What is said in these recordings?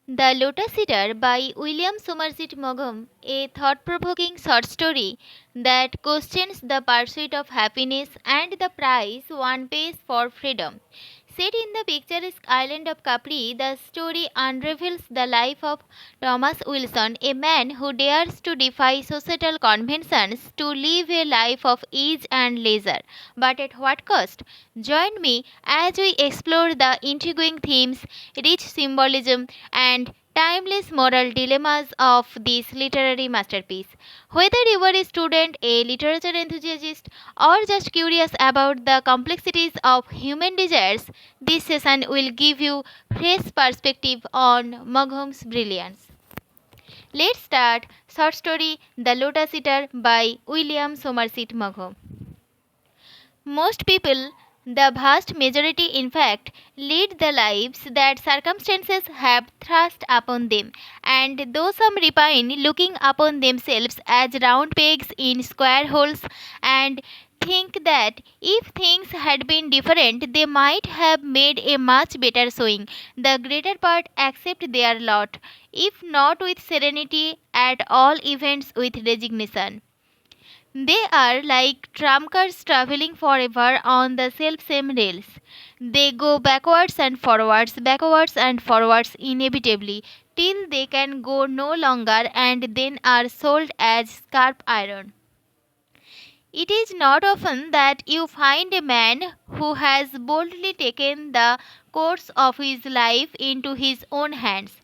The Lotus Eater by William Somerset Maugham, a thought provoking short story that questions the pursuit of happiness and the price one pays for freedom. Set in the picturesque island of Capri, the story unravels the life of Thomas Wilson, a man who dares to defy societal conventions to live a life of ease and leisure. But at what cost? Join me as we explore the intriguing themes, rich symbolism, and timeless moral dilemmas of this literary masterpiece. Whether you are a student, a literature enthusiast, or just curious about the complexities of human desires, this session will give you fresh perspective on Magham's brilliance. Let's start short story The Lotus Eater by William Somerset Maugham. Most people, the vast majority in fact, lead the lives that circumstances have thrust upon them, and though some repine, looking upon themselves as round pegs in square holes, and think that if things had been different, they might have made a much better showing, the greater part accept their lot, if not with serenity, at all events with resignation. They are like tramcars traveling forever on the self-same rails. They go backwards and forwards inevitably, till they can go no longer and then are sold as scrap iron. It is not often that you find a man who has boldly taken the course of his life into his own hands.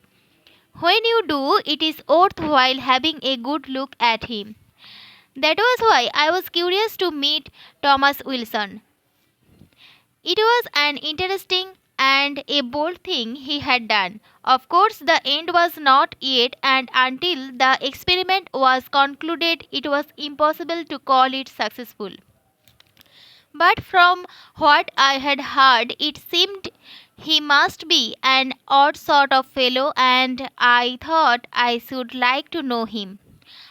When you do, it is worthwhile having a good look at him. That was why I was curious to meet Thomas Wilson. It was an interesting and a bold thing he had done. Of course, the end was not yet, and until the experiment was concluded, it was impossible to call it successful. But from what I had heard, it seemed he must be an odd sort of fellow, and I thought I should like to know him.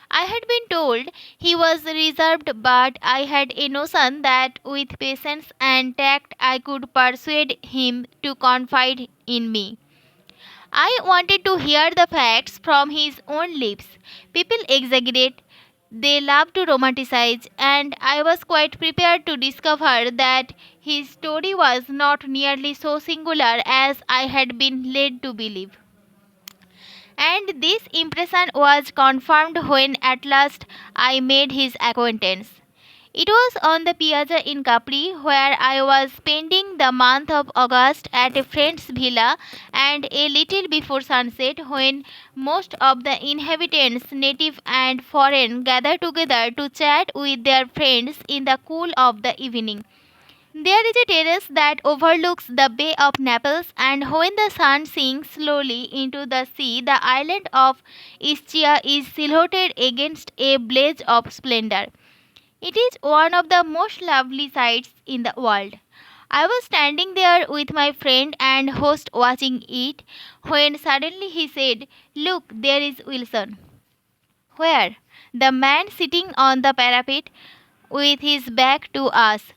I had been told he was reserved, but I had a notion that with patience and tact I could persuade him to confide in me. I wanted to hear the facts from his own lips. People exaggerate, they love to romanticize, and I was quite prepared to discover that his story was not nearly so singular as I had been led to believe. And this impression was confirmed when at last I made his acquaintance. It was on the piazza in Capri, where I was spending the month of August at a friend's villa, and a little before sunset, when most of the inhabitants, native and foreign, gathered together to chat with their friends in the cool of the evening. There is a terrace that overlooks the Bay of Naples, and when the sun sinks slowly into the sea, the island of Ischia is silhouetted against a blaze of splendor. It is one of the most lovely sights in the world. I was standing there with my friend and host watching it, when suddenly he said, "Look, there is Wilson." "Where?" "The man sitting on the parapet with his back to us.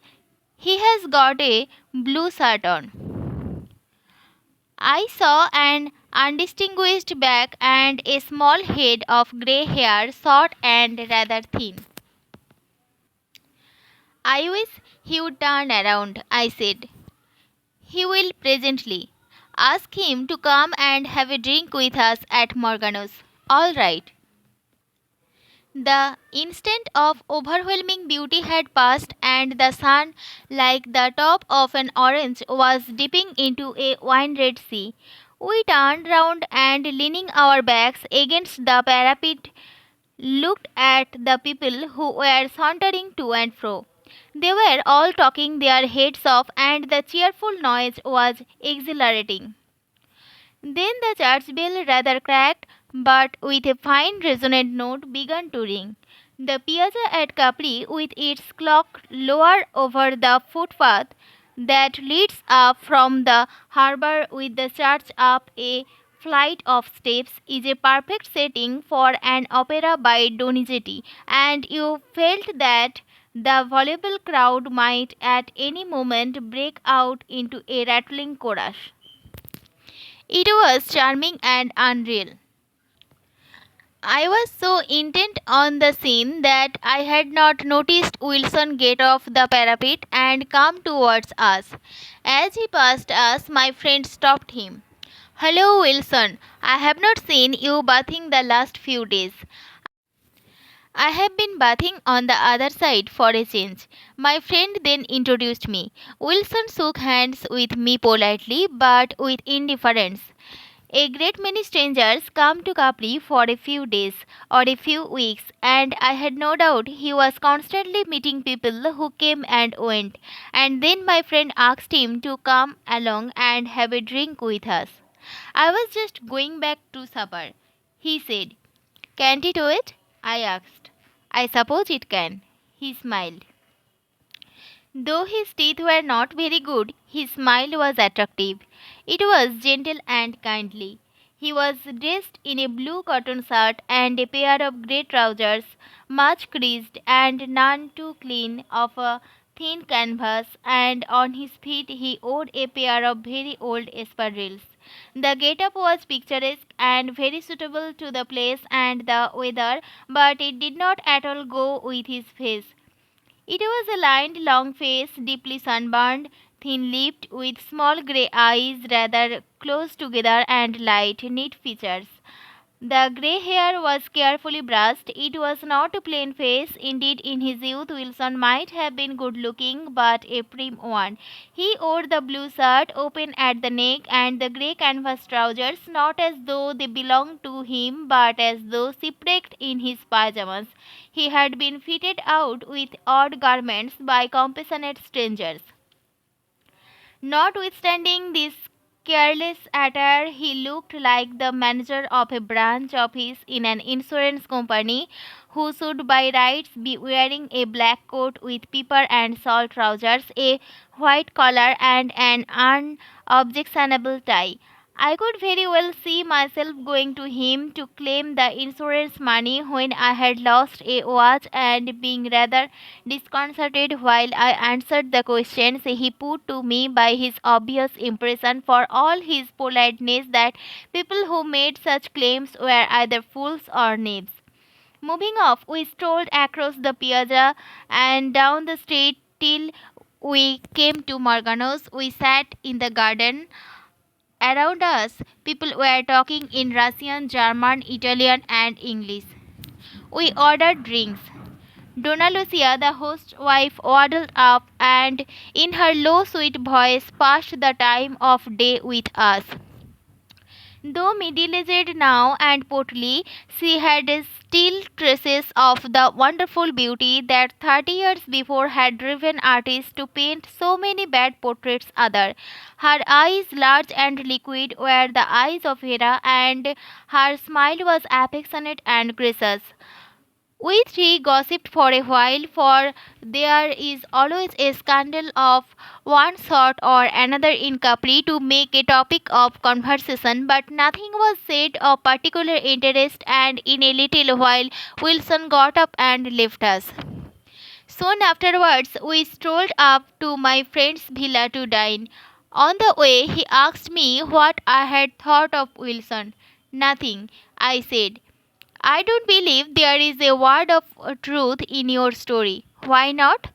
He has got a blue shirt on." I saw an undistinguished back and a small head of grey hair, short and rather thin. "I wish he would turn around," I said. "He will presently. Ask him to come and have a drink with us at Morgano's." "All right." The instant of overwhelming beauty had passed, and the sun, like the top of an orange, was dipping into a wine red sea. We turned round and, leaning our backs against the parapet, looked at the people who were sauntering to and fro. They were all talking their heads off, and the cheerful noise was exhilarating. Then the church bell, rather cracked, but with a fine resonant note, began to ring. The piazza at Capri, with its clock lower over the footpath that leads up from the harbour with the church up a flight of steps, is a perfect setting for an opera by Donizetti, and you felt that the voluble crowd might at any moment break out into a rattling chorus. It was charming and unreal. I was so intent on the scene that I had not noticed Wilson get off the parapet and come towards us. As he passed us, my friend stopped him. "Hello, Wilson. I have not seen you bathing the last few days." "I have been bathing on the other side for a change." My friend then introduced me. Wilson shook hands with me politely but with indifference. A great many strangers come to Capri for a few days or a few weeks, and I had no doubt he was constantly meeting people who came and went. And then my friend asked him to come along and have a drink with us. "I was just going back to supper," he said. "Can't it wait?" I asked. "I suppose it can." He smiled. Though his teeth were not very good, his smile was attractive. It was gentle and kindly. He was dressed in a blue cotton shirt and a pair of grey trousers, much creased and none too clean, of a thin canvas, and on his feet he wore a pair of very old espadrilles. The get-up was picturesque and very suitable to the place and the weather, but it did not at all go with his face. It was a lined, long face, deeply sunburned, thin-lipped, with small grey eyes rather close together and light, neat features. The grey hair was carefully brushed. It was not a plain face. Indeed, in his youth, Wilson might have been good looking, but a prim one. He wore the blue shirt, open at the neck, and the grey canvas trousers, not as though they belonged to him, but as though shipwrecked in his pyjamas. He had been fitted out with odd garments by compassionate strangers. Notwithstanding this careless attire, he looked like the manager of a branch office in an insurance company who should by rights be wearing a black coat with pepper and salt trousers, a white collar, and an unobjectionable tie. I could very well see myself going to him to claim the insurance money when I had lost a watch and being rather disconcerted while I answered the questions he put to me by his obvious impression, for all his politeness, that people who made such claims were either fools or knaves. Moving off, we strolled across the piazza and down the street till we came to Morgano's. We sat in the garden. Around us, people were talking in Russian, German, Italian, and English. We ordered drinks. Donna Lucia, the host's wife, waddled up and, in her low, sweet voice, passed the time of day with us. Though middle-aged now and portly, she had still traces of the wonderful beauty that 30 years before had driven artists to paint so many bad portraits other. Her eyes, large and liquid, were the eyes of Hera, and her smile was affectionate and gracious. We three gossiped for a while, for there is always a scandal of one sort or another in Capri to make a topic of conversation, but nothing was said of particular interest, and in a little while Wilson got up and left us. Soon afterwards, we strolled up to my friend's villa to dine. On the way, he asked me what I had thought of Wilson. "Nothing," I said. "I don't believe there is a word of truth in your story." "Why not?"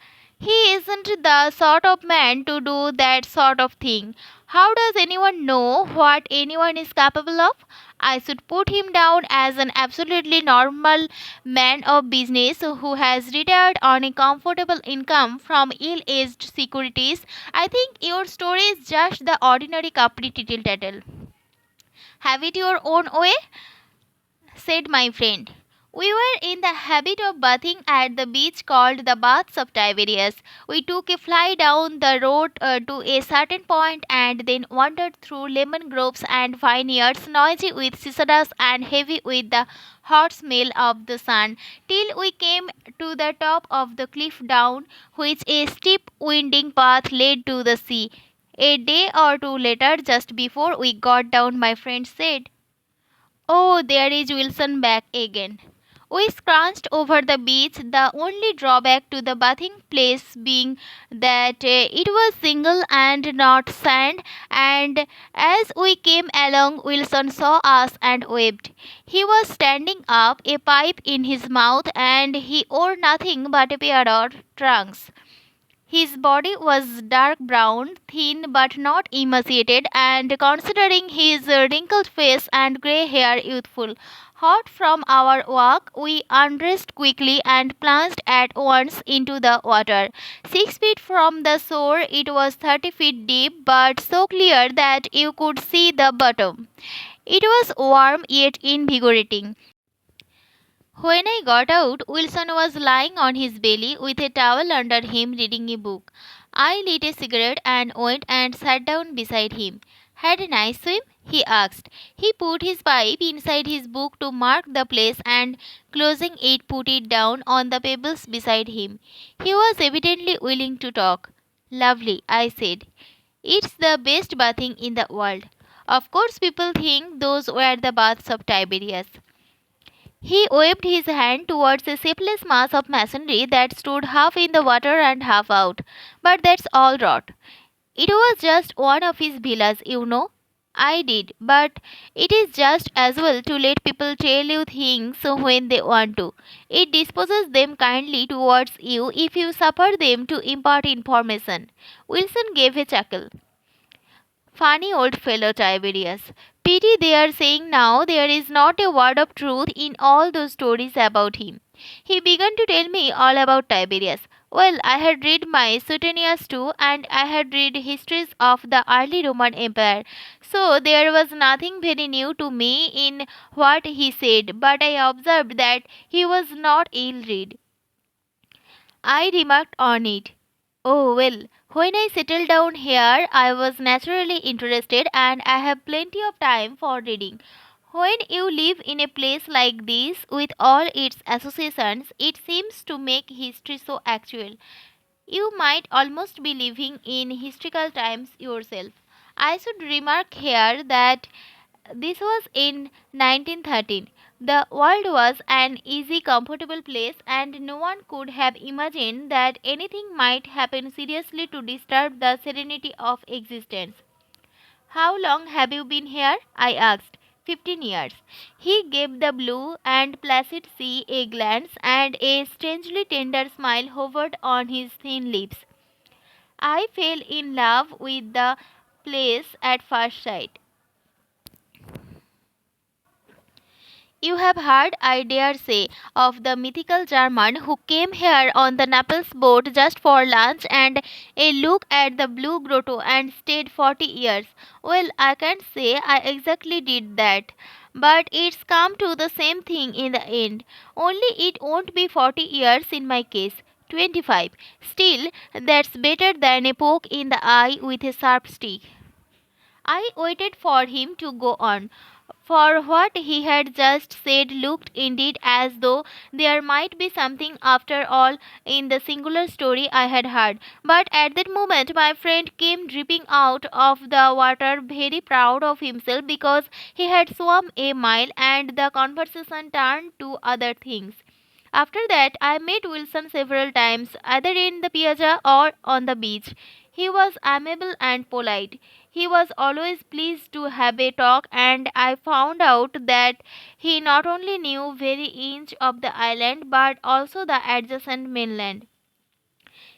"He isn't the sort of man to do that sort of thing. How does anyone know what anyone is capable of? I should put him down as an absolutely normal man of business who has retired on a comfortable income from ill-aged securities. I think your story is just the ordinary Capri tittle tattle." "Have it your own way," said my friend. We were in the habit of bathing at the beach called the Baths of Tiberias. We took a fly down the road to a certain point and then wandered through lemon groves and vineyards, noisy with cicadas and heavy with the hot smell of the sun, till we came to the top of the cliff down which a steep winding path led to the sea. A day or two later, just before we got down, my friend said, "Oh, there is Wilson back again." We scrunched over the beach, the only drawback to the bathing place being that it was single and not sand. And as we came along, Wilson saw us and waved. He was standing up, a pipe in his mouth, and he wore nothing but a pair of trunks. His body was dark brown, thin but not emaciated, and considering his wrinkled face and grey hair youthful. Hot from our walk, we undressed quickly and plunged at once into the water. 6 feet from the shore, it was 30 feet deep, but so clear that you could see the bottom. It was warm yet invigorating. When I got out, Wilson was lying on his belly with a towel under him reading a book. I lit a cigarette and went and sat down beside him. Had a nice swim? He asked. He put his pipe inside his book to mark the place and, closing it, put it down on the pebbles beside him. He was evidently willing to talk. Lovely, I said. It's the best bathing in the world. Of course, people think those were the baths of Tiberius. He waved his hand towards a shapeless mass of masonry that stood half in the water and half out. But that's all rot. It was just one of his villas, you know. I did, but it is just as well to let people tell you things when they want to. It disposes them kindly towards you if you suffer them to impart information. Wilson gave a chuckle. Funny old fellow Tiberius. Pity they are saying now there is not a word of truth in all those stories about him. He began to tell me all about Tiberius. Well, I had read my Suetonius too, and I had read histories of the early Roman Empire, so there was nothing very new to me in what he said, but I observed that he was not ill read. I remarked on it. Oh well, when I settled down here, I was naturally interested and I have plenty of time for reading. When you live in a place like this with all its associations, it seems to make history so actual. You might almost be living in historical times yourself. I should remark here that this was in 1913. The world was an easy, comfortable place, and no one could have imagined that anything might happen seriously to disturb the serenity of existence. How long have you been here? I asked. 15 years. He gave the blue and placid sea a glance, and a strangely tender smile hovered on his thin lips. I fell in love with the place at first sight. You have heard, I dare say, of the mythical German who came here on the Naples boat just for lunch and a look at the Blue Grotto and stayed 40 years. Well, I can't say I exactly did that. But it's come to the same thing in the end. Only it won't be 40 years in my case. 25. Still, that's better than a poke in the eye with a sharp stick. I waited for him to go on, for what he had just said looked indeed as though there might be something after all in the singular story I had heard. But at that moment my friend came dripping out of the water, very proud of himself because he had swum a mile, and the conversation turned to other things. After that, I met Wilson several times, either in the piazza or on the beach. He was amiable and polite. He was always pleased to have a talk, and I found out that he not only knew very inch of the island but also the adjacent mainland.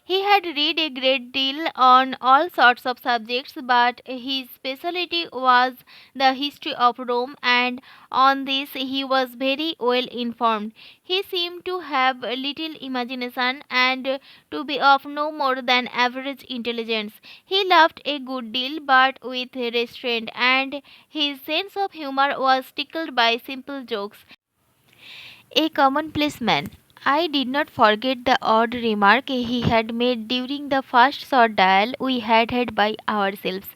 He had read a great deal on all sorts of subjects, but his specialty was the history of Rome, and on this he was very well informed. He seemed to have little imagination and to be of no more than average intelligence. He laughed a good deal, but with restraint, and his sense of humor was tickled by simple jokes. A commonplace man. I did not forget the odd remark he had made during the first short dial we had had by ourselves,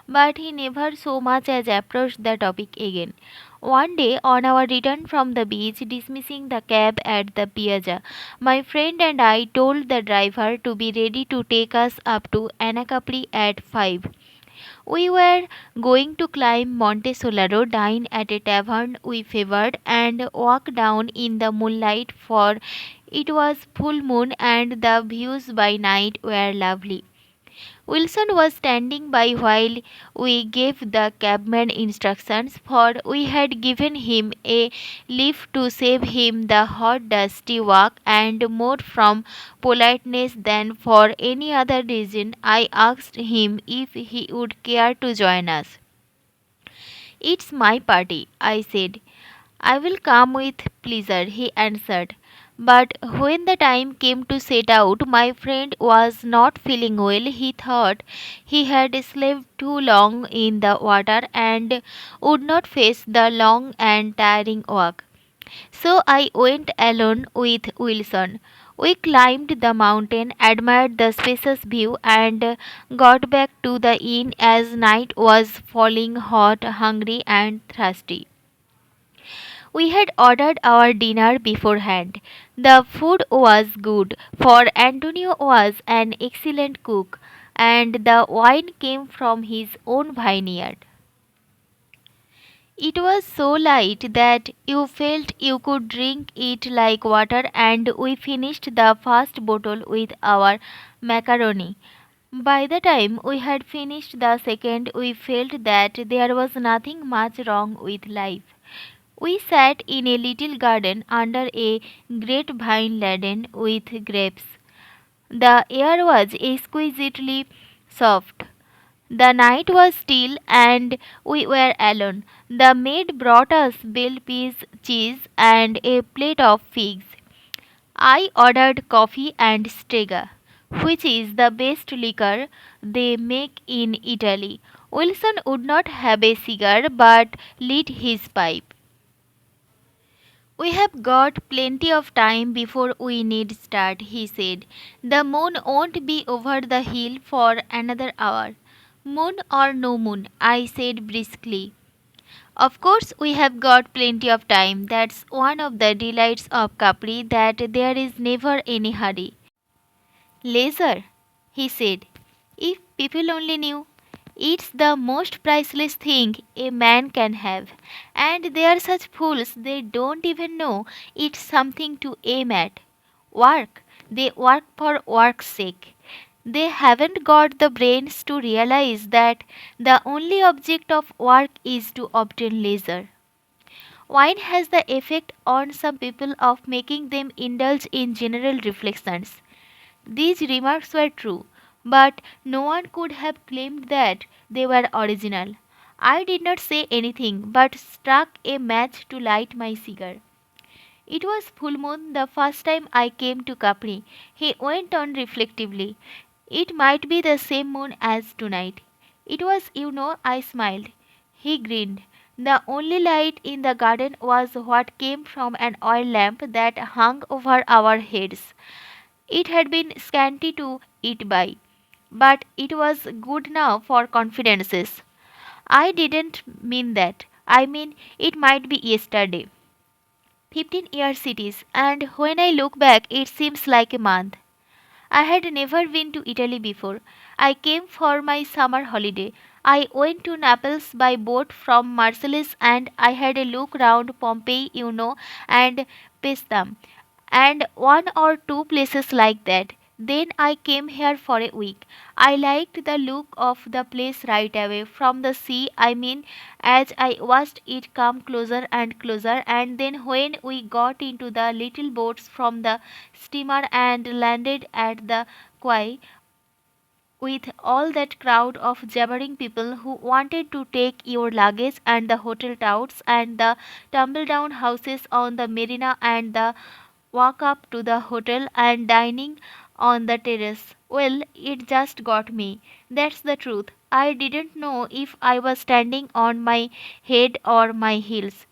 but he never so much as approached the topic again. One day, on our return from the beach, dismissing the cab at the piazza, my friend and I told the driver to be ready to take us up to Capri at 5. We were going to climb Monte Solaro, dine at a tavern we favored, and walk down in the moonlight, for it was full moon and the views by night were lovely. Wilson was standing by while we gave the cabman instructions, for we had given him a lift to save him the hot, dusty walk, and more from politeness than for any other reason, I asked him if he would care to join us. "It's my party," I said. "I will come with pleasure," he answered. But when the time came to set out, my friend was not feeling well. He thought he had slept too long in the water and would not face the long and tiring walk. So I went alone with Wilson. We climbed the mountain, admired the spacious view, and got back to the inn as night was falling, hot, hungry, and thirsty. We had ordered our dinner beforehand. The food was good, for Antonio was an excellent cook, and the wine came from his own vineyard. It was so light that you felt you could drink it like water, and we finished the first bottle with our macaroni. By the time we had finished the second, we felt that there was nothing much wrong with life. We sat in a little garden under a great vine laden with grapes. The air was exquisitely soft. The night was still and we were alone. The maid brought us bell peas cheese and a plate of figs. I ordered coffee and strega, which is the best liquor they make in Italy. Wilson would not have a cigar but lit his pipe. "We have got plenty of time before we need start," he said. "The moon won't be over the hill for another hour." "Moon or no moon," I said briskly. "Of course we have got plenty of time. That's one of the delights of Capri, that there is never any hurry." "Leisure," he said. "If people only knew. It's the most priceless thing a man can have. And they are such fools they don't even know it's something to aim at. Work. They work for work's sake. They haven't got the brains to realize that the only object of work is to obtain leisure. Wine has the effect on some people of making them indulge in general reflections." These remarks were true, but no one could have claimed that they were original. I did not say anything, but struck a match to light my cigar. "It was full moon the first time I came to Capri," he went on reflectively. "It might be the same moon as tonight." "It was, you know," I smiled. He grinned. The only light in the garden was what came from an oil lamp that hung over our heads. It had been scanty to eat by, but it was good now for confidences. "I didn't mean that. I mean, it might be yesterday. 15 years it is, and when I look back, it seems like a month." I had never been to Italy before. I came for my summer holiday. I went to Naples by boat from Marseilles, and I had a look round Pompeii, you know, and Paestum, and one or two places like that. Then I came here for a week. I liked the look of the place right away, from the sea, I mean, as I watched it come closer and closer, and then when we got into the little boats from the steamer and landed at the quay, with all that crowd of jabbering people who wanted to take your luggage, and the hotel touts, and the tumble down houses on the marina, and the walk up to the hotel and dining on the terrace. Well, it just got me. That's the truth. I didn't know if I was standing on my head or my heels.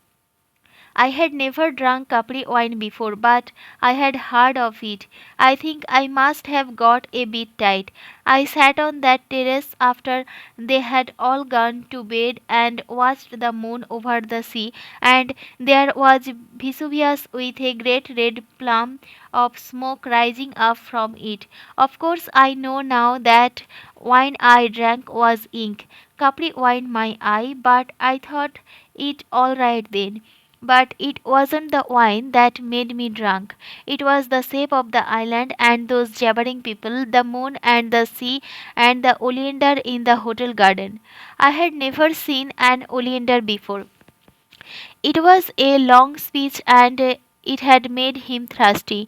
I had never drunk Capri wine before, but I had heard of it. I think I must have got a bit tight. I sat on that terrace after they had all gone to bed and watched the moon over the sea, and there was Vesuvius with a great red plume of smoke rising up from it. Of course, I know now that wine I drank was ink. Capri wine my eye, but I thought it all right then. But it wasn't the wine that made me drunk. It was the shape of the island and those jabbering people, the moon and the sea and the oleander in the hotel garden. I had never seen an oleander before. It was a long speech and it had made him thirsty.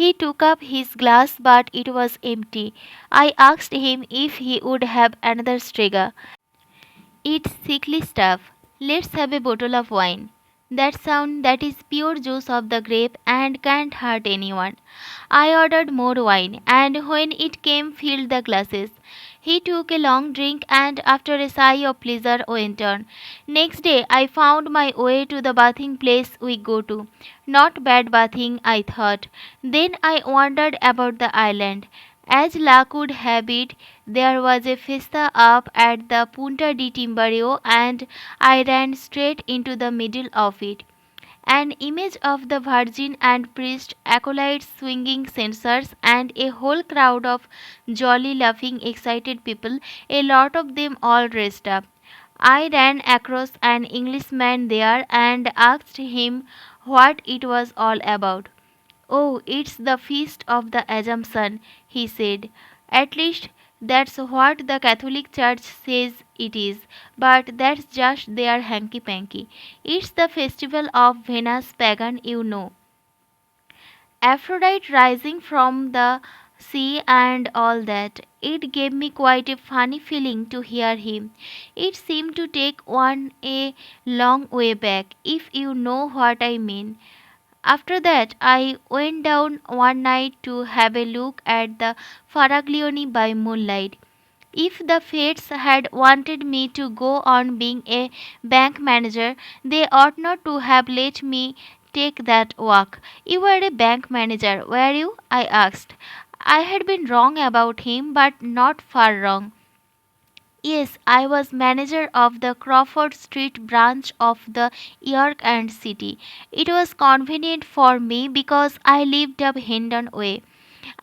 He took up his glass, but it was empty. I asked him if he would have another strega. It's sickly stuff. Let's have a bottle of wine. That is pure juice of the grape and can't hurt anyone. I ordered more wine and when it came filled the glasses. He took a long drink and after a sigh of pleasure went on. Next day I found my way to the bathing place we go to. Not bad bathing, I thought. Then I wandered about the island. As luck would have it, there was a fiesta up at the Punta di Timbareo, and I ran straight into the middle of it. An image of the Virgin and priest, acolytes swinging censers, and a whole crowd of jolly, laughing, excited people, a lot of them all dressed up. I ran across an Englishman there and asked him what it was all about. "Oh, it's the Feast of the Assumption," he said. "At least that's what the Catholic Church says it is, but that's just their hanky panky. It's the festival of Venus pagan, you know. Aphrodite rising from the sea and all that." It gave me quite a funny feeling to hear him. It seemed to take one a long way back, if you know what I mean. After that, I went down one night to have a look at the Faraglioni by moonlight. If the Fates had wanted me to go on being a bank manager, they ought not to have let me take that walk. "You were a bank manager, were you?" I asked. I had been wrong about him, but not far wrong. "Yes, I was manager of the Crawford Street branch of the York and City. It was convenient for me because I lived up Hendon Way.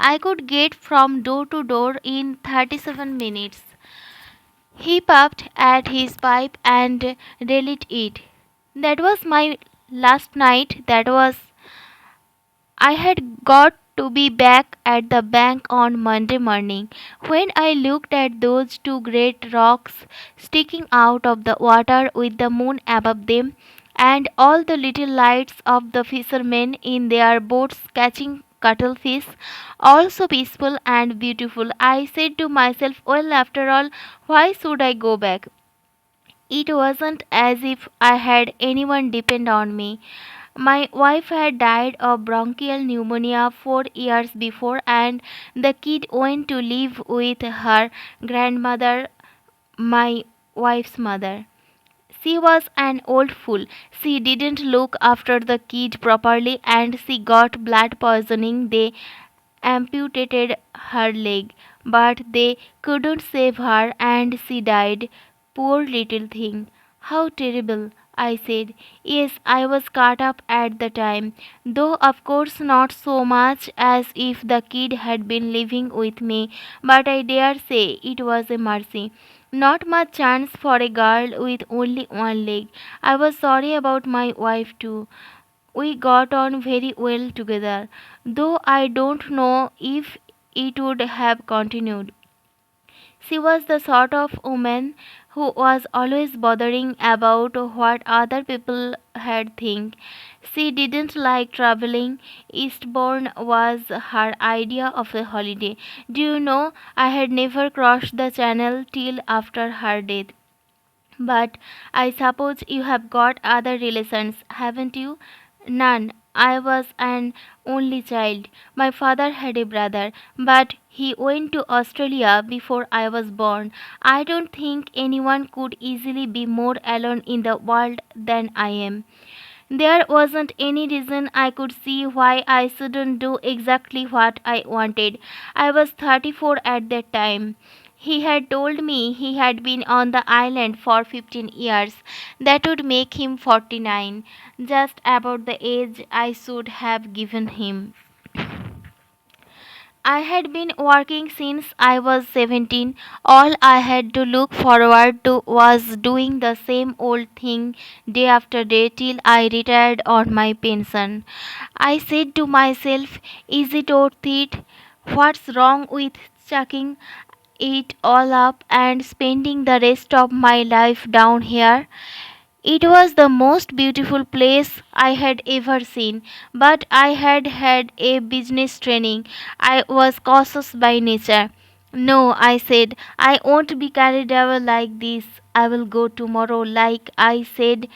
I could get from door to door in 37 minutes." He puffed at his pipe and relit it. "That was my last night. That was I had got to be back at the bank on Monday morning. When I looked at those two great rocks sticking out of the water with the moon above them, and all the little lights of the fishermen in their boats catching cuttlefish, all so peaceful and beautiful, I said to myself, well, after all, why should I go back? It wasn't as if I had anyone depend on me. My wife had died of bronchial pneumonia 4 years before, and the kid went to live with her grandmother, my wife's mother. She was an old fool. She didn't look after the kid properly and she got blood poisoning. They amputated her leg, but they couldn't save her and she died. Poor little thing. How terrible, I said. Yes, I was caught up at the time, though of course not so much as if the kid had been living with me, but I dare say it was a mercy. Not much chance for a girl with only one leg. I was sorry about my wife too. We got on very well together, though I don't know if it would have continued. She was the sort of woman who was always bothering about what other people had think. She didn't like traveling. Eastbourne was her idea of a holiday. Do you know, I had never crossed the channel till after her death. But I suppose you have got other relations, haven't you? None. I was an only child. My father had a brother, but he went to Australia before I was born. I don't think anyone could easily be more alone in the world than I am. There wasn't any reason I could see why I shouldn't do exactly what I wanted. I was 34 at that time. He had told me he had been on the island for 15 years. That would make him 49, just about the age I should have given him. I had been working since I was 17. All I had to look forward to was doing the same old thing day after day till I retired on my pension. I said to myself, is it worth it? What's wrong with chucking it all up and spending the rest of my life down here? It was the most beautiful place I had ever seen, but I had had a business training. I was cautious by nature. No, I said, I won't be carried away like this. I will go tomorrow, like I said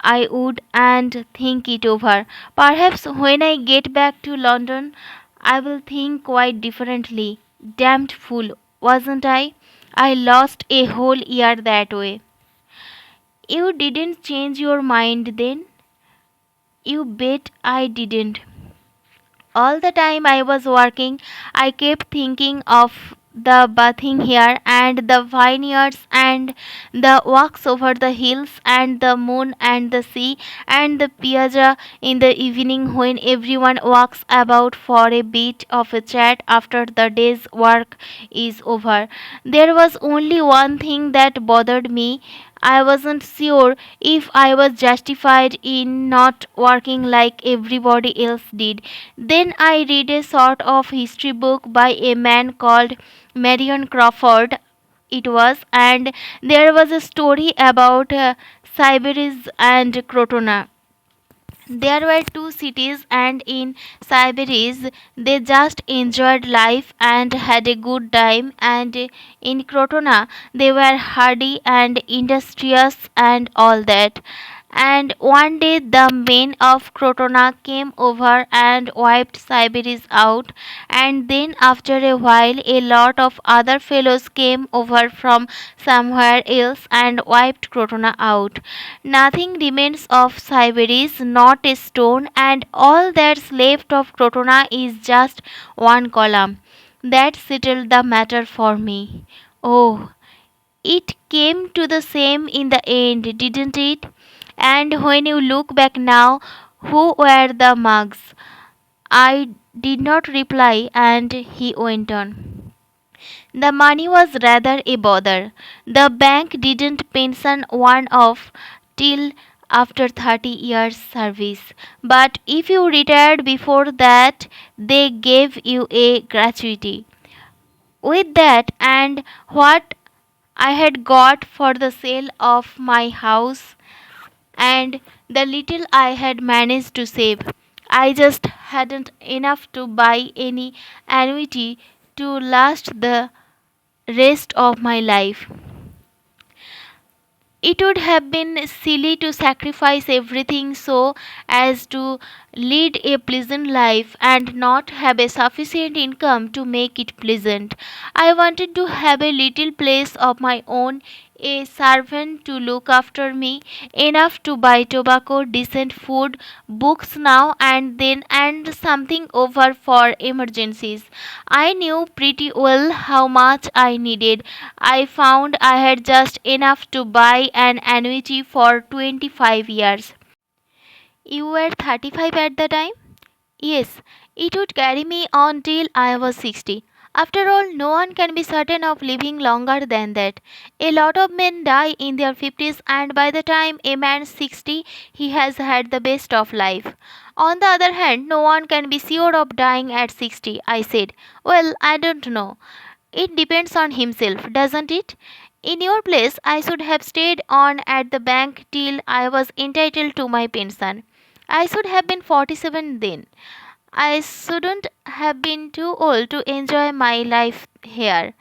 I would, and think it over. Perhaps when I get back to London, I will think quite differently. Damned fool, wasn't I? I lost a whole year that way. You didn't change your mind then? You bet I didn't. All the time I was working, I kept thinking of the bathing here and the vineyards and the walks over the hills and the moon and the sea and the piazza in the evening when everyone walks about for a bit of a chat after the day's work is over. There was only one thing that bothered me. I wasn't sure if I was justified in not working like everybody else did. Then I read a sort of history book by a man called Marion Crawford. It was, and there was a story about Sybaris and Crotona. There were two cities, and in Sybaris they just enjoyed life and had a good time, and in Crotona they were hardy and industrious and all that. And one day the men of Crotona came over and wiped Sybaris out, and then after a while a lot of other fellows came over from somewhere else and wiped Crotona out. Nothing remains of Sybaris, not a stone, and all that's left of Crotona is just one column. That settled the matter for me. Oh, it came to the same in the end, didn't it? And when you look back now, who were the mugs? I did not reply, and he went on. The money was rather a bother. The bank didn't pension one off till after 30 years' service. But if you retired before that, they gave you a gratuity. With that and what I had got for the sale of my house and the little I had managed to save, I just hadn't enough to buy any annuity to last the rest of my life. It would have been silly to sacrifice everything so as to lead a pleasant life and not have a sufficient income to make it pleasant. I wanted to have a little place of my own, a servant to look after me, enough to buy tobacco, decent food, books now and then, and something over for emergencies. I knew pretty well how much I needed. I found I had just enough to buy an annuity for 25 years. You were 35 at the time? Yes, it would carry me on till I was 60. After all, no one can be certain of living longer than that. A lot of men die in their 50s, and by the time a man's 60, he has had the best of life. On the other hand, no one can be sure of dying at 60, I said. Well, I don't know. It depends on himself, doesn't it? In your place, I should have stayed on at the bank till I was entitled to my pension. I should have been 47 then. I shouldn't have been too old to enjoy my life here.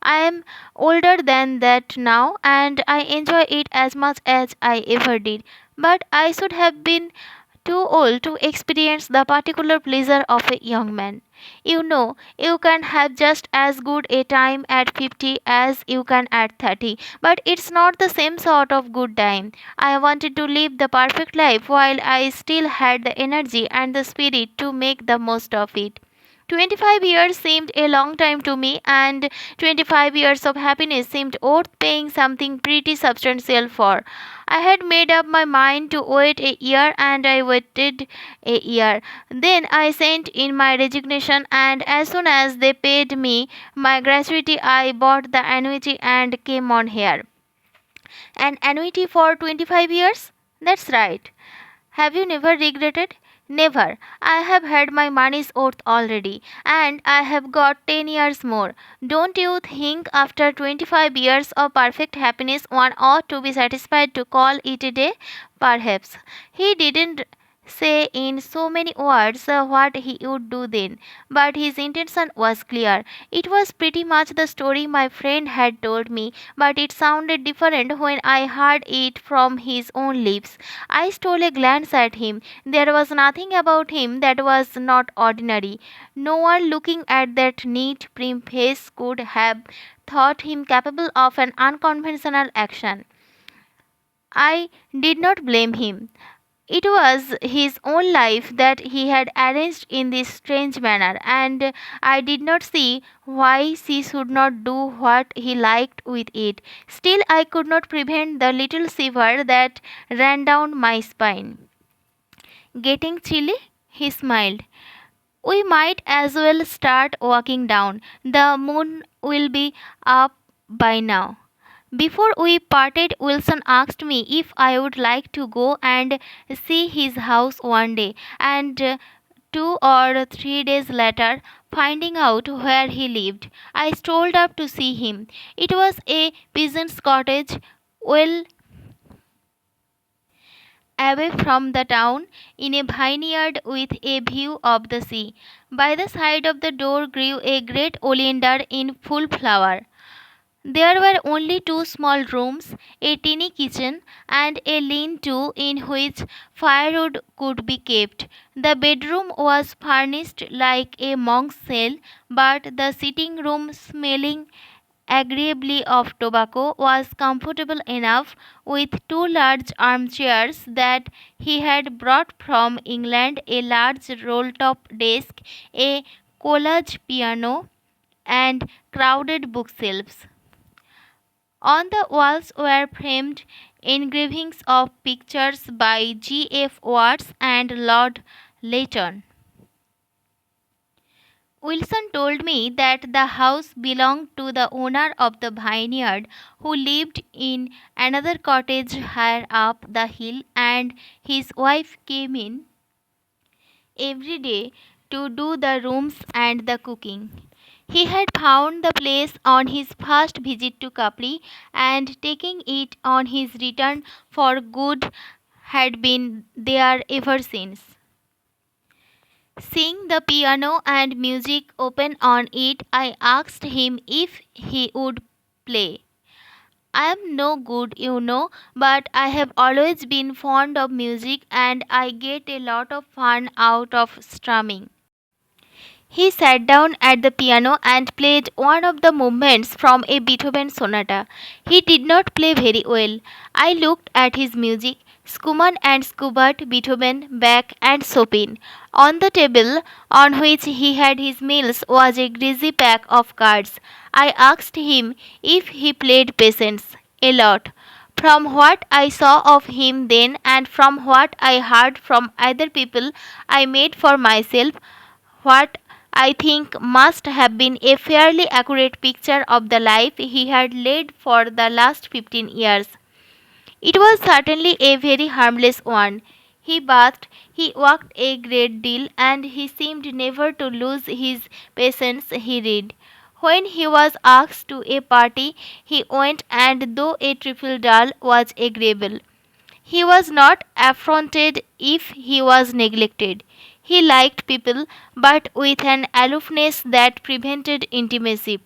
I am older than that now, and I enjoy it as much as I ever did. But I should have been too old to experience the particular pleasure of a young man. You know, you can have just as good a time at 50 as you can at 30, but it's not the same sort of good time. I wanted to live the perfect life while I still had the energy and the spirit to make the most of it. 25 years seemed a long time to me, and 25 years of happiness seemed worth paying something pretty substantial for. I had made up my mind to wait a year, and I waited a year. Then I sent in my resignation, and as soon as they paid me my gratuity, I bought the annuity and came on here. An annuity for 25 years? That's right. Have you never regretted? Never. I have had my money's worth already, and I have got 10 years more. Don't you think after 25 years of perfect happiness one ought to be satisfied to call it a day? Perhaps. He didn't say in so many words what he would do then, but his intention was clear. It was pretty much the story my friend had told me, but it sounded different when I heard it from his own lips. I stole a glance at him. There was nothing about him that was not ordinary. No one looking at that neat, prim face could have thought him capable of an unconventional action. I did not blame him. It was his own life that he had arranged in this strange manner, and I did not see why she should not do what he liked with it. Still, I could not prevent the little shiver that ran down my spine. Getting chilly? He smiled. We might as well start walking down. The moon will be up by now. Before we parted, Wilson asked me if I would like to go and see his house one day, and 2 or 3 days later, finding out where he lived, I strolled up to see him. It was a peasant's cottage, well away from the town, in a vineyard with a view of the sea. By the side of the door grew a great oleander in full flower. There were only two small rooms, a tiny kitchen, and a lean-to in which firewood could be kept. The bedroom was furnished like a monk's cell, but the sitting room, smelling agreeably of tobacco, was comfortable enough, with two large armchairs that he had brought from England, a large roll-top desk, a collage piano, and crowded bookshelves. On the walls were framed engravings of pictures by G. F. Watts and Lord Leighton. Wilson told me that the house belonged to the owner of the vineyard, who lived in another cottage higher up the hill, and his wife came in every day to do the rooms and the cooking. He had found the place on his first visit to Capri, and taking it on his return for good had been there ever since. Seeing the piano and music open on it, I asked him if he would play. I am no good, but I have always been fond of music, and I get a lot of fun out of strumming. He sat down at the piano and played one of the movements from a Beethoven sonata. He did not play very well. I looked at his music: Schumann and Schubert, Beethoven, Bach, and Chopin. On the table on which he had his meals was a greasy pack of cards. I asked him if he played patience. A lot. From what I saw of him then, and from what I heard from other people, I made for myself what I think must have been a fairly accurate picture of the life he had led for the last 15 years. It was certainly a very harmless one. He bathed, he walked a great deal, and he seemed never to lose his patience. He read. When he was asked to a party, he went, and though a trifle dull, was agreeable. He was not affronted if he was neglected. He liked people, but with an aloofness that prevented intimacy.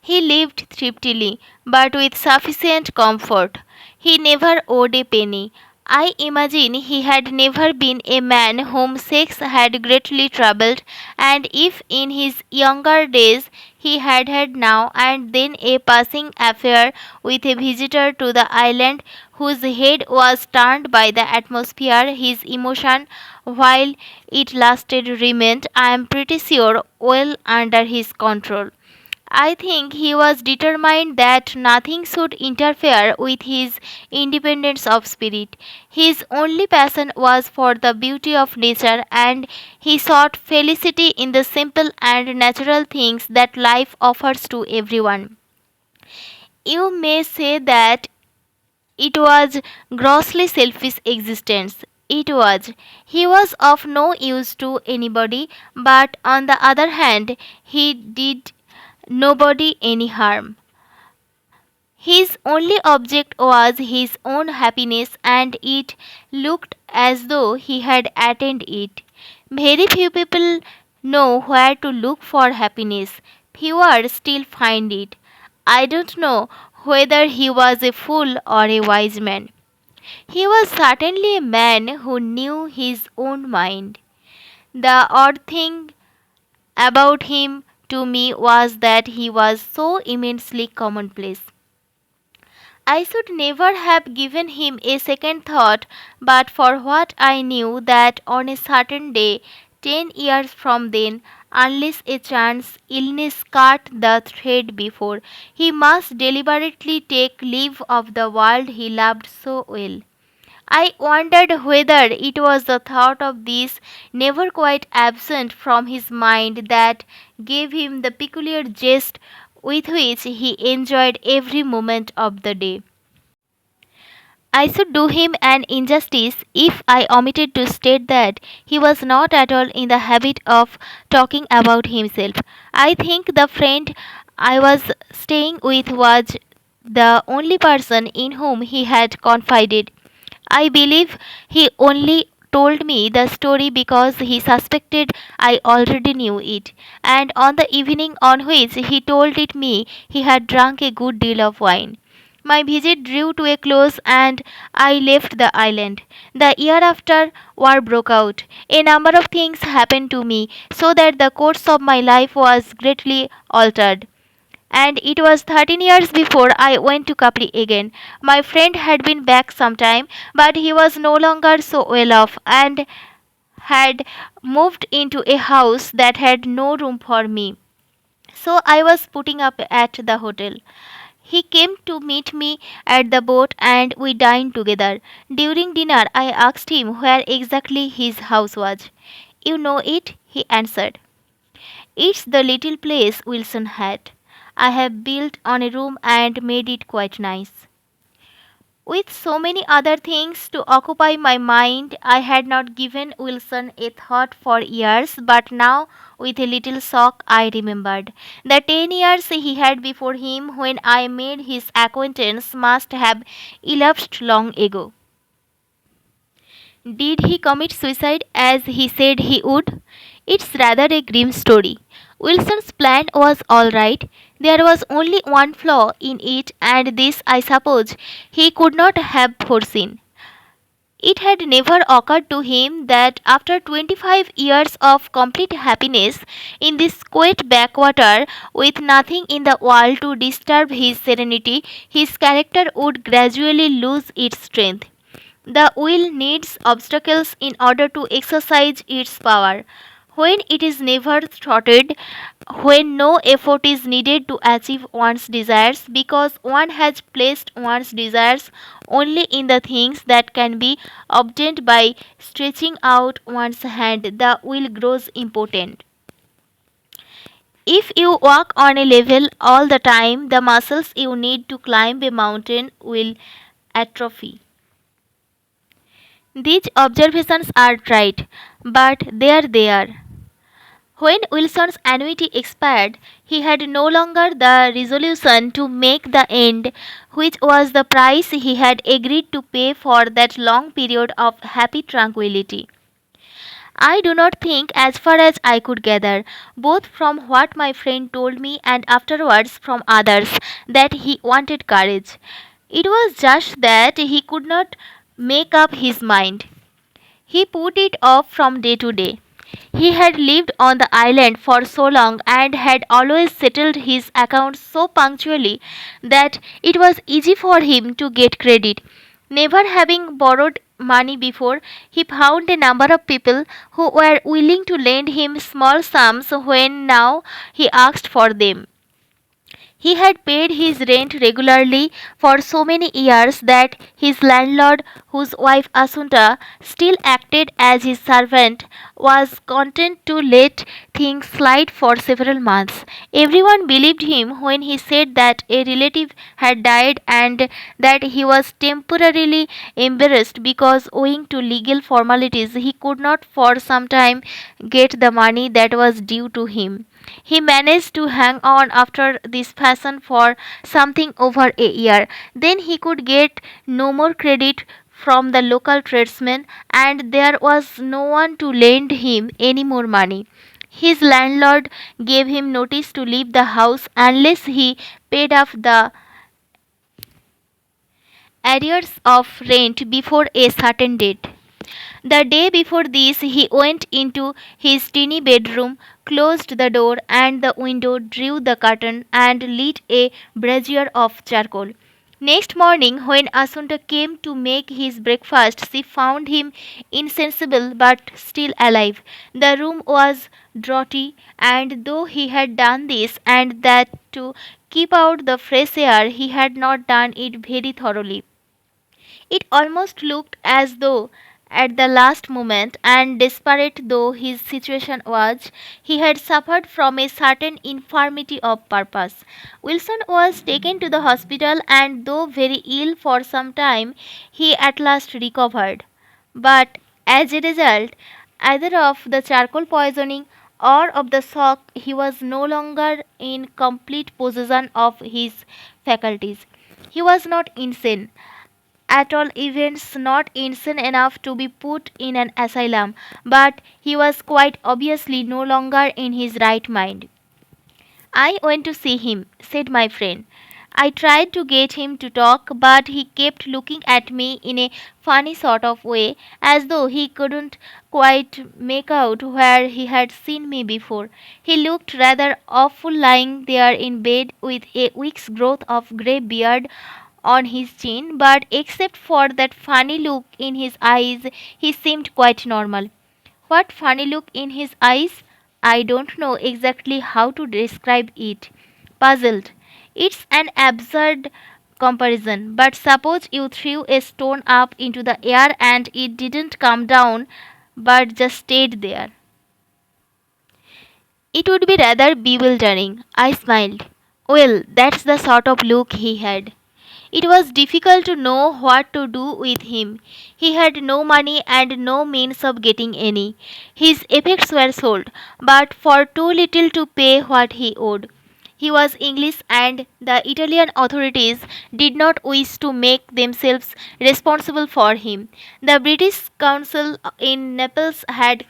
He lived thriftily, but with sufficient comfort. He never owed a penny. I imagine he had never been a man whom sex had greatly troubled, and if in his younger days he had had now and then a passing affair with a visitor to the island whose head was turned by the atmosphere, his emotion, while it lasted, remained, I am pretty sure, well under his control. I think he was determined that nothing should interfere with his independence of spirit. His only passion was for the beauty of nature, and he sought felicity in the simple and natural things that life offers to everyone. You may say that it was grossly selfish existence. It was. He was of no use to anybody, but on the other hand, he did nobody any harm. His only object was his own happiness, and it looked as though he had attained it. Very few people know where to look for happiness. Fewer still find it. I don't know whether he was a fool or a wise man. He was certainly a man who knew his own mind. The odd thing about him to me was that he was so immensely commonplace. I should never have given him a second thought but for what I knew that on a certain day, 10 years from then, unless a chance illness cut the thread before, he must deliberately take leave of the world he loved so well. I wondered whether it was the thought of this, never quite absent from his mind, that gave him the peculiar zest with which he enjoyed every moment of the day. I should do him an injustice if I omitted to state that he was not at all in the habit of talking about himself. I think the friend I was staying with was the only person in whom he had confided. I believe he only told me the story because he suspected I already knew it, and on the evening on which he told it me, he had drunk a good deal of wine. My visit drew to a close and I left the island. The year after, war broke out. A number of things happened to me so that the course of my life was greatly altered. And it was 13 years before I went to Capri again. My friend had been back some time, but he was no longer so well off and had moved into a house that had no room for me. So I was putting up at the hotel. He came to meet me at the boat and we dined together. During dinner, I asked him where exactly his house was. You know it, he answered. It's the little place Wilson had. I have built on a room and made it quite nice. With so many other things to occupy my mind, I had not given Wilson a thought for years, but now, with a little shock, I remembered. The 10 years he had before him when I made his acquaintance must have elapsed long ago. Did he commit suicide as he said he would? It's rather a grim story. Wilson's plan was all right. There was only one flaw in it, and this, I suppose, he could not have foreseen. It had never occurred to him that after 25 years of complete happiness in this quiet backwater with nothing in the world to disturb his serenity, his character would gradually lose its strength. The will needs obstacles in order to exercise its power. When it is never thwarted, when no effort is needed to achieve one's desires, because one has placed one's desires only in the things that can be obtained by stretching out one's hand, the will grows impotent. If you walk on a level all the time, the muscles you need to climb a mountain will atrophy. These observations are right, but there they are. When Wilson's annuity expired, he had no longer the resolution to make the end, which was the price he had agreed to pay for that long period of happy tranquillity. I do not think, as far as I could gather, both from what my friend told me and afterwards from others, that he wanted courage. It was just that he could not make up his mind. He put it off from day to day. He had lived on the island for so long and had always settled his accounts so punctually that it was easy for him to get credit. Never having borrowed money before, he found a number of people who were willing to lend him small sums when now he asked for them. He had paid his rent regularly for so many years that his landlord, whose wife Asunta still acted as his servant, was content to let things slide for several months. Everyone believed him when he said that a relative had died and that he was temporarily embarrassed because, owing to legal formalities, he could not for some time get the money that was due to him. He managed to hang on after this fashion for something over a year. Then he could get no more credit from the local tradesmen, and there was no one to lend him any more money. His landlord gave him notice to leave the house unless he paid off the arrears of rent before a certain date. The day before this, he went into his tiny bedroom, closed the door and the window, drew the curtain, and lit a brazier of charcoal. Next morning, when Asunta came to make his breakfast, she found him insensible but still alive. The room was draughty, and though he had done this and that to keep out the fresh air, he had not done it very thoroughly. It almost looked as though, at the last moment, and desperate though his situation was, he had suffered from a certain infirmity of purpose. Wilson was taken to the hospital, and though very ill for some time, he at last recovered. But as a result, either of the charcoal poisoning or of the shock, he was no longer in complete possession of his faculties. He was not insane at all events not insane enough to be put in an asylum, but he was quite obviously no longer in his right mind. I went to see him, said my friend. I tried to get him to talk, but he kept looking at me in a funny sort of way, as though he couldn't quite make out where he had seen me before. He looked rather awful lying there in bed with a week's growth of grey beard on his chin, but except for that funny look in his eyes, he seemed quite normal. What funny look in his eyes? I don't know exactly how to describe it. Puzzled. It's an absurd comparison, but suppose you threw a stone up into the air and it didn't come down but just stayed there. It would be rather bewildering. I smiled. Well, that's the sort of look he had. It was difficult to know what to do with him. He had no money and no means of getting any. His effects were sold, but for too little to pay what he owed. He was English, and the Italian authorities did not wish to make themselves responsible for him. The British Council in Naples had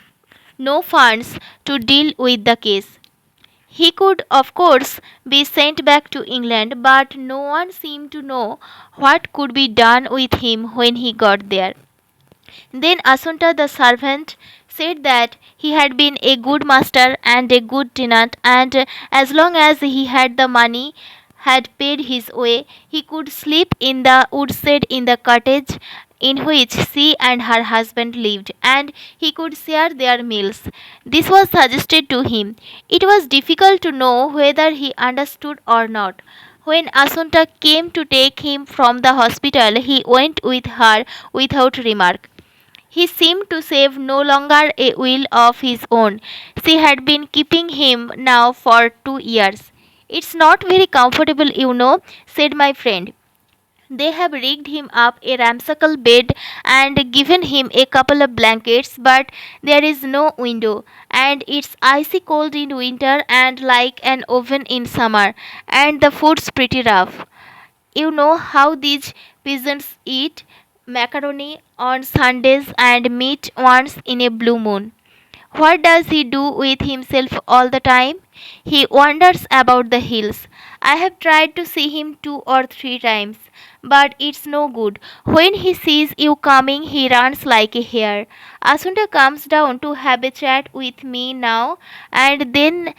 no funds to deal with the case. He could, of course, be sent back to England, but no one seemed to know what could be done with him when he got there. Then Asunta, the servant, said that he had been a good master and a good tenant, and as long as he had the money, had paid his way, he could sleep in the woodshed in the cottage in which she and her husband lived, and he could share their meals. This was suggested to him. It was difficult to know whether he understood or not. When Asunta came to take him from the hospital, he went with her without remark. He seemed to save no longer a will of his own. She had been keeping him now for 2 years. It's not very comfortable, said my friend. They have rigged him up a ramshackle bed and given him a couple of blankets, but there is no window, and it's icy cold in winter and like an oven in summer, and the food's pretty rough. You know how these peasants eat macaroni on Sundays and meat once in a blue moon. What does he do with himself all the time? He wanders about the hills. I have tried to see him 2 or 3 times, but it's no good. When he sees you coming, he runs like a hare. Asunda comes down to have a chat with me now and then.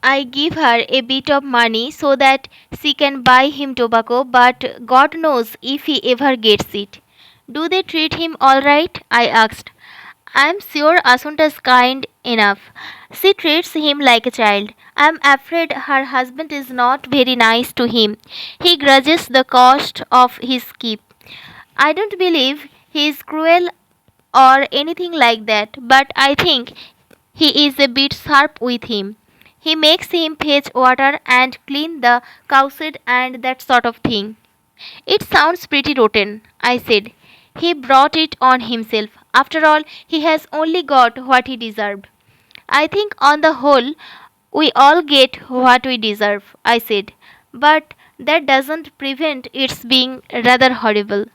I give her a bit of money so that she can buy him tobacco, but God knows if he ever gets it. Do they treat him all right? I asked. I am sure Asunta's kind enough. She treats him like a child. I am afraid her husband is not very nice to him. He grudges the cost of his keep. I don't believe he is cruel or anything like that, but I think he is a bit sharp with him. He makes him fetch water and clean the cowshed and that sort of thing. It sounds pretty rotten, I said. He brought it on himself. After all, he has only got what he deserved. I think on the whole, we all get what we deserve, I said. But that doesn't prevent its being rather horrible.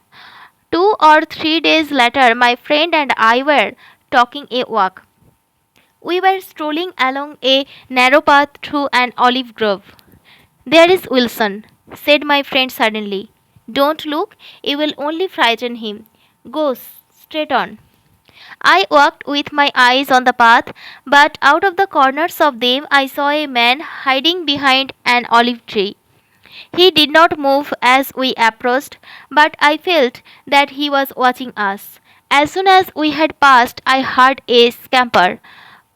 2 or 3 days later, my friend and I were talking a walk. We were strolling along a narrow path through an olive grove. There is Wilson, said my friend suddenly. Don't look, you will only frighten him. Go straight on. I walked with my eyes on the path, but out of the corners of them I saw a man hiding behind an olive tree. He did not move as we approached, but I felt that he was watching us. As soon as we had passed, I heard a scamper.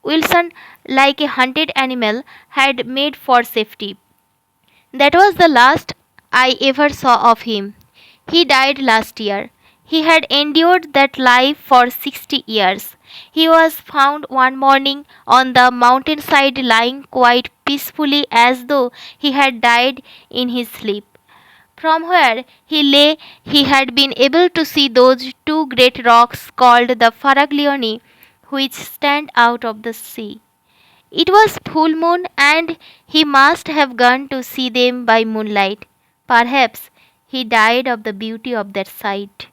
Wilson, like a hunted animal, had made for safety. That was the last I ever saw of him. He died last year. He had endured that life for 60 years. He was found one morning on the mountainside lying quite peacefully as though he had died in his sleep. From where he lay, he had been able to see those 2 great rocks called the Faraglioni, which stand out of the sea. It was full moon, and he must have gone to see them by moonlight. Perhaps he died of the beauty of that sight.